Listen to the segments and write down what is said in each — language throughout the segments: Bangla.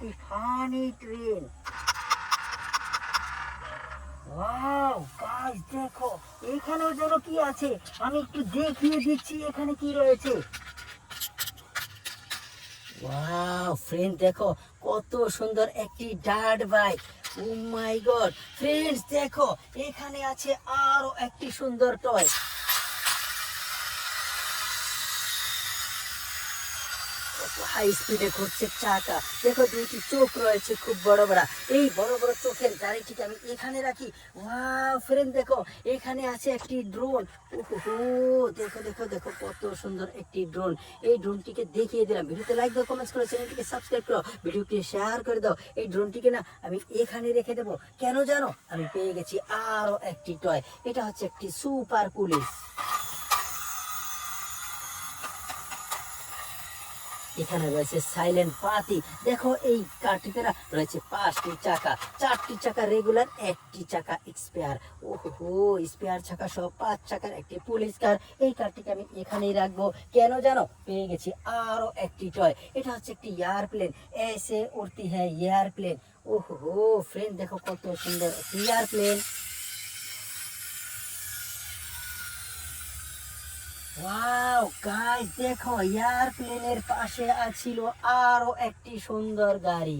একটি ফানি ট্রেন। ওয়াও গাইস দেখো, এখানেও যেন কি আছে, আমি একটু দেখিয়ে দিচ্ছি এখানে কি রয়েছে। ওয়াও ফ্রেন্ড দেখো, কত সুন্দর একটি dirt bike. O my god friends দেখো, এখানে আছে আরো একটি সুন্দর টয়। হাই স্পিডে ঘুরছে চাকা, দেখো দুইটি চোখ রয়েছে খুব বড় বড়। এই বড় বড় চোখের গাড়িটিকে আমি এখানে রাখি। ওয়াও ফ্রেন্ড দেখো, এখানে আছে একটি ড্রোন। ওহো দেখো দেখো দেখো, কত সুন্দর একটি ড্রোন। এই ড্রোনটিকে দেখিয়ে দিলাম। ভিডিওতে লাইক দাও, কমেন্টস করো, চ্যানেলটিকে সাবস্ক্রাইব করো, ভিডিওটি শেয়ার করে দাও। এই ড্রোনটিকে না আমি এখানে রেখে দেবো, কেন জানো? আমি পেয়ে গেছি আরো একটি টয়। এটা হচ্ছে একটি সুপার পুলিশ। এখানে রয়েছে সাইলেন্ট পাতি। দেখো এই কারটিতে না রয়েছে 5টি চাকা, 4টি চাকা রেগুলার, একটি চাকা স্পেয়ার। ওহো স্পেয়ার চাকা সহ 5 চাকার একটি পুলিশ কার। এই কারটিকে আমি এখানেই রাখবো, কেন জানো? পেয়ে গেছি আরো একটি টয়। এটা হচ্ছে একটি এয়ারপ্লেন। এসে উড়তি হ্যাঁ এয়ারপ্লেন। ওহো ফ্রেন্ড দেখো, কত সুন্দর একটি এয়ারপ্লেন। ওয়াও গাইস দেখো, এয়ারপ্লেনের পাশে আছিল আরো একটি সুন্দর গাড়ি।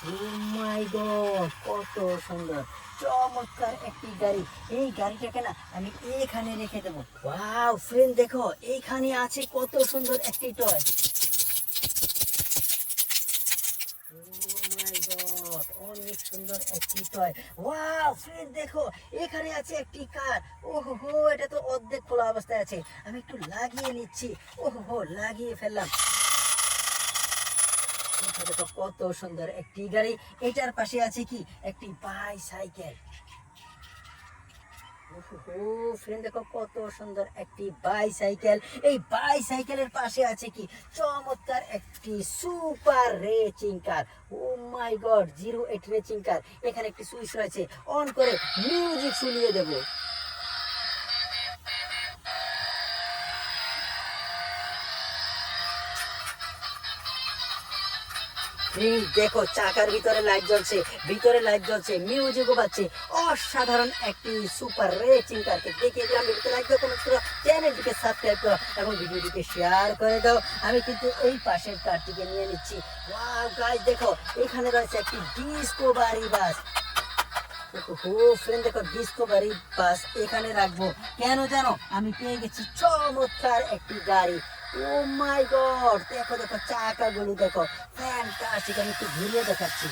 ও মাই গড কত সুন্দর, চমৎকার একটি গাড়ি। এই গাড়িটাকে না আমি এখানে রেখে দেবো। ওয়াও ফ্রেন্ড দেখো, এইখানে আছে কত সুন্দর একটি টয়। অনেক সুন্দর একটি টয়। ওয়াও ফ্রেন্ড দেখো, এখানে আছে একটি কার। ওহো এটা তো অর্ধেক খোলা অবস্থায় আছে, আমি একটু লাগিয়ে নিচ্ছি। ওহো লাগিয়ে ফেললাম। দেখো কত সুন্দর একটি গাড়ি। এটার পাশে আছে কি একটি বাইসাইকেল। ফ্রেন্ড দেখো, কত সুন্দর একটি বাইসাইকেল। এই বাইসাইকেলের পাশে আছে কি চমৎকার একটি super reaching car. O my god 08 reaching কার। এখানে একটি সুইচ রয়েছে, অন করে মিউজিক শুনিয়ে দেবো। দেখো চাকার ভিতরে লাইট জ্বলছে, ভিতরে লাইট জ্বলছে, মিউজিকও বাজছে। অসাধারণ একটি সুপার রেসিং কারকে দেখিয়ে দিলাম। ভিডিওতে লাইক দাও, কমেন্ট করো, চ্যানেলটিকে সাবস্ক্রাইব করো এবং ভিডিওটিকে শেয়ার করে দাও। আমি কিন্তু এই পাশের কারটিকে নিয়ে নিচ্ছি। ওয়াও গাইস দেখো, এখানে রয়েছে একটি ডিসকভারি বাস। ও ফ্রেন্ড দেখো, ডিসকভারি বাস এখানে রাখবো, কেন জানো? আমি পেয়ে গেছি চমৎকার একটি গাড়ি। ও মাই গড দেখো দেখো, চাকাগুলো দেখো ফ্যান্টাস্টিক। আমি একটু ঘুরিয়ে দেখাচ্ছি।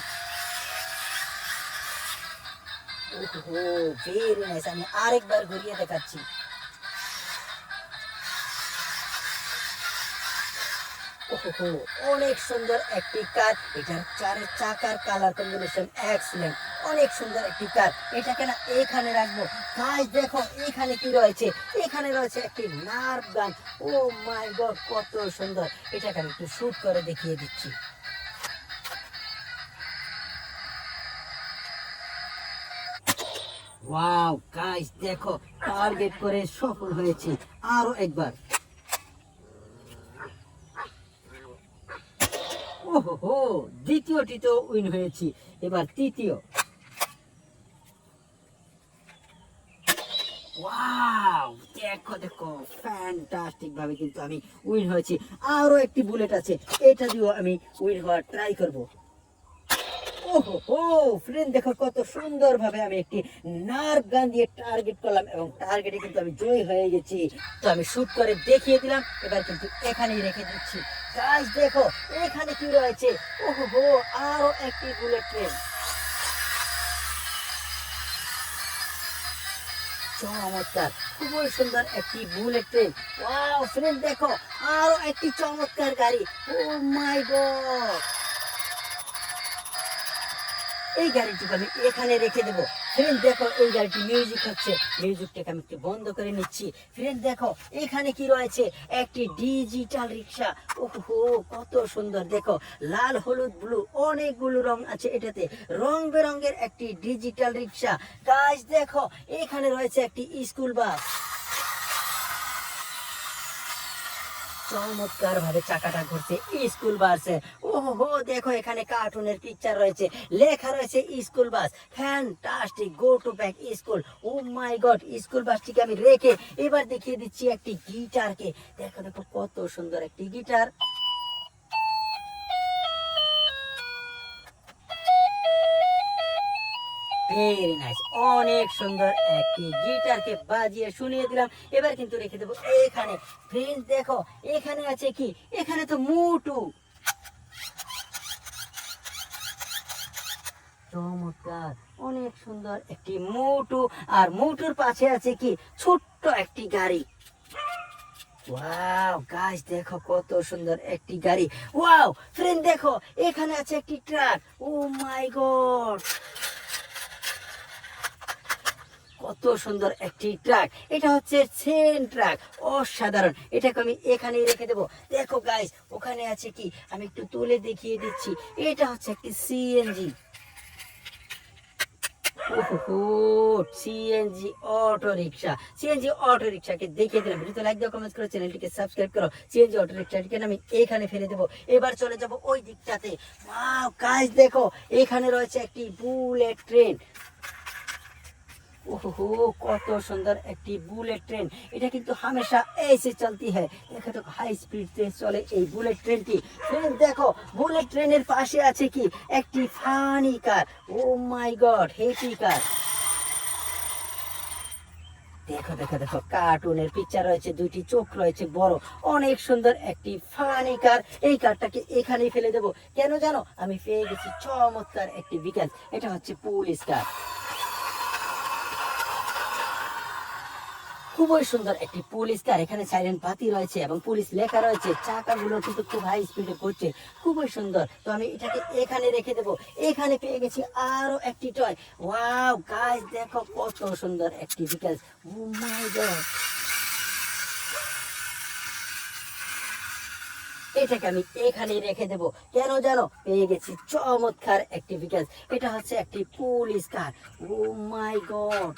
ওহো ভেরি নাইস, আমি আরেকবার ঘুরিয়ে দেখাচ্ছি। ওহো অনেক সুন্দর একটি কার। এটার চারের চাকার কালার কম্বিনেশন এক্সেলেন্ট, অনেক সুন্দর একটি কার। এটাকে না এখানে রাখবো। গাইস দেখো এখানে কি রয়েছে, এখানে রয়েছে একটি নার্ভ গান। ও মাই গড কত সুন্দর। এটাকে আমি একটু শুট করে দেখিয়ে দিচ্ছি। ওয়াও গাইস দেখো, টার্গেট করে সফল হয়েছি। আরো একবার। ওহো দ্বিতীয়টি তো উইন হয়েছি, এবার তৃতীয়। ওয়াও দেখো দেখো, ফ্যান্টাস্টিক ভাবে কিন্তু আমি উইন হয়েছি। আরো একটি বুলেট আছে, এটা দিয়েও আমি উইন হওয়ার ট্রাই করব। ওহো ফ্রেন্ড দেখো, কত সুন্দর ভাবে আমি একটি নার্ভ গান দিয়ে টার্গেট করলাম এবং টার্গেটে কিন্তু আমি জয় হয়ে গেছি। তো আমি শুট করে দেখিয়ে দিলাম, এবার কিন্তু এখানেই রেখে দিচ্ছি। গাইস দেখো এখানে কি রয়েছে। ওহো আরো একটি বুলেট ট্রেন। চমৎকার, খুবই সুন্দর একটি বুলেট ট্রেন। ওয়াও ফ্রেন্ড দেখো, আরো একটি চমৎকার গাড়ি। ও মাই গড, এই গাড়িটিকে আমি এখানে রেখে দেবো। ফ্রেন্ড দেখো, এই গাড়িটি মিউজিক হচ্ছে, মিউজিকটাকে আমি একটু বন্ধ করে নিচ্ছি। ফ্রেন্ড দেখো এখানে কি রয়েছে, একটি ডিজিটাল রিক্সা। ওহো কত সুন্দর, দেখো লাল হলুদ ব্লু অনেকগুলো রং আছে এটাতে, রং বেরঙের একটি ডিজিটাল রিক্সা। গাইস দেখো এখানে রয়েছে একটি স্কুল বাস। চমৎকার ভাবে চাকাটা ঘুরছে স্কুল বাসে। ওহো, দেখো এখানে কার্টুনের পিকচার রয়েছে, লেখা রয়েছে school bus, fantastic, go to back school. Oh my god, school বাসটিকে আমি রেখে এবার দেখিয়ে দিচ্ছি একটি গিটারকে। দেখো দেখো কত সুন্দর একটি গিটার। ভেরি নাইস, অনেক সুন্দর একটি গিটারকে বাজিয়ে শুনিয়ে দিলাম। এবার কিন্তু রেখে দেবো এখানে। ফ্রেন্ডস দেখো এখানে আছে কি, এখানে তো মুটু। চমৎকার, অনেক সুন্দর একটি মুটু। আর মুটুর পাশে আছে কি, ছোট্ট একটি গাড়ি। ওয়াও গাইস, দেখো কত সুন্দর একটি গাড়ি। ওয়াও ফ্রেন্ড দেখো এখানে আছে একটি ট্রাক। ও মাই গড, কত সুন্দর একটি ট্রাক। এটা হচ্ছে সেন ট্রাক, অসাধারণ। এটাকে আমি এখানেই রেখে দেবো। দেখো গাইস ওখানে আছে কি, আমি একটু তুলে দেখিয়ে দিচ্ছি। এটা হচ্ছে একটি CNG. CNG auto rickshaw. CNG auto রিক্সাকে দেখিয়ে দিলাম। ভিডিওতে লাইক দাও, কমেন্ট করো, চ্যানেলটিকে সাবস্ক্রাইব করো। সিএনজি অটো রিক্সাটিকে আমি এখানে ফেলে দেবো। এবার চলে যাব ওই দিকটাতে। ওয়াও গাইস দেখো এখানে রয়েছে একটি বুলেট ট্রেন। ওহো, কত সুন্দর একটি বুলেট ট্রেন। এটা কিন্তু হামেশা ऐसे चलती है। দেখো তো হাই স্পিড তে চলে এই বুলেট ট্রেনটি। ফ্রেন্ড দেখো বুলেট ট্রেনের পাশে আছে কি, একটি funny car. O my god, happy কার। দেখো দেখো দেখো কার্টুনের পিকচার রয়েছে, দুইটি চোখ রয়েছে বড়, অনেক সুন্দর একটি ফানি কার। এই কারটাকে এখানেই ফেলে দেবো। কেন জানো, আমি পেয়ে গেছি চমৎকার একটি বিকাশ। এটা হচ্ছে পুলিশ কার। খুবই সুন্দর একটি পুলিশ কার। এখানে সাইরেন বাতি রয়েছে এবং পুলিশ লেখা রয়েছে। চাকাগুলো কিন্তু খুব হাই স্পিডে করছে, খুবই সুন্দর। তো আমি এটাকে এখানে রেখে দেবো। এখানে পেয়ে গেছি আরো একটি টয়। ওয়াও গাইস দেখো কত সুন্দর একটি বিকাশ। ও মাই গড, এটাকে আমি এখানে রেখে দেবো। কেন জানো, পেয়ে গেছি চমৎকার একটি বিকাশ। এটা হচ্ছে একটি police car. O my god,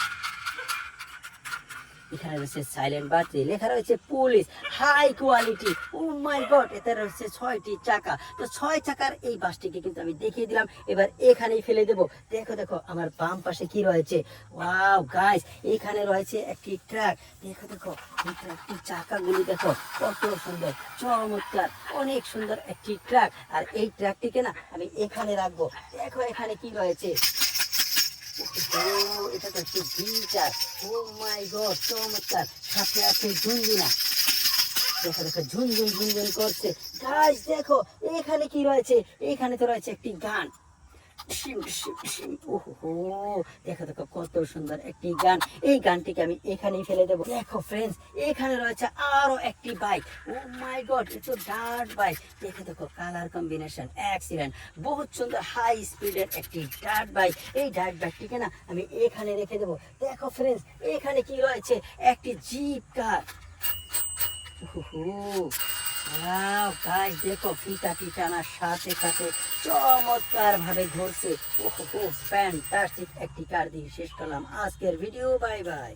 এখানে রয়েছে সাইলেন্ট বাতি, লেখা রয়েছে police high quality. O my god, এতে রয়েছে 6টি চাকা। তো 6 চাকার এই বাসটিকে কিন্তু আমি দেখিয়ে দিলাম। এবার এখানেই ফেলে দেব। দেখো দেখো আমার বাম পাশে কি রয়েছে। ওয়াও গাইস, এখানে রয়েছে একটি ট্রাক। দেখো দেখো এই ট্রাকটির চাকাগুলি দেখো কত সুন্দর, চমৎকার, অনেক সুন্দর একটি ট্রাক। আর এই ট্রাকটিকে না আমি এখানে রাখবো। দেখো এখানে কি রয়েছে। এটা তো একটি গিটার। ও মাই গড, চমৎকার, সাথে আছে ঝুনঝুনা। দেখো দেখো ঝুনঝুন ঝুনঝুন করছে। গাইস দেখো এখানে কি রয়েছে, এখানে তো রয়েছে একটি গান। শিম শিম শিম। ওহো, দেখো দেখো কত সুন্দর একটি গান। এই গানটিকে আমি এখানেই ফেলে দেবো। দেখো ফ্রেন্ডস এখানে রয়েছে আরো একটি বাইক। ও মাই গড, এটা ডার্ট বাইক। দেখো দেখো কালার কম্বিনেশন এক্সিলেন্ট, বহুত সুন্দর হাই স্পিডের একটি ডার্ট বাইক। এই ডার্ট বাইকটিকে না আমি এখানে রেখে দেবো। দেখো ফ্রেন্ডস এখানে কি রয়েছে, একটি জিপ কার। ওয়াও গাইস দেখো ফিতাটি টানার সাথে সাথে চমৎকার ভাবে ঘুরছে। ওহো, ফ্যান্টাস্টিক একটি কার দিয়ে শেষ করলাম আজকের ভিডিও। Bye bye.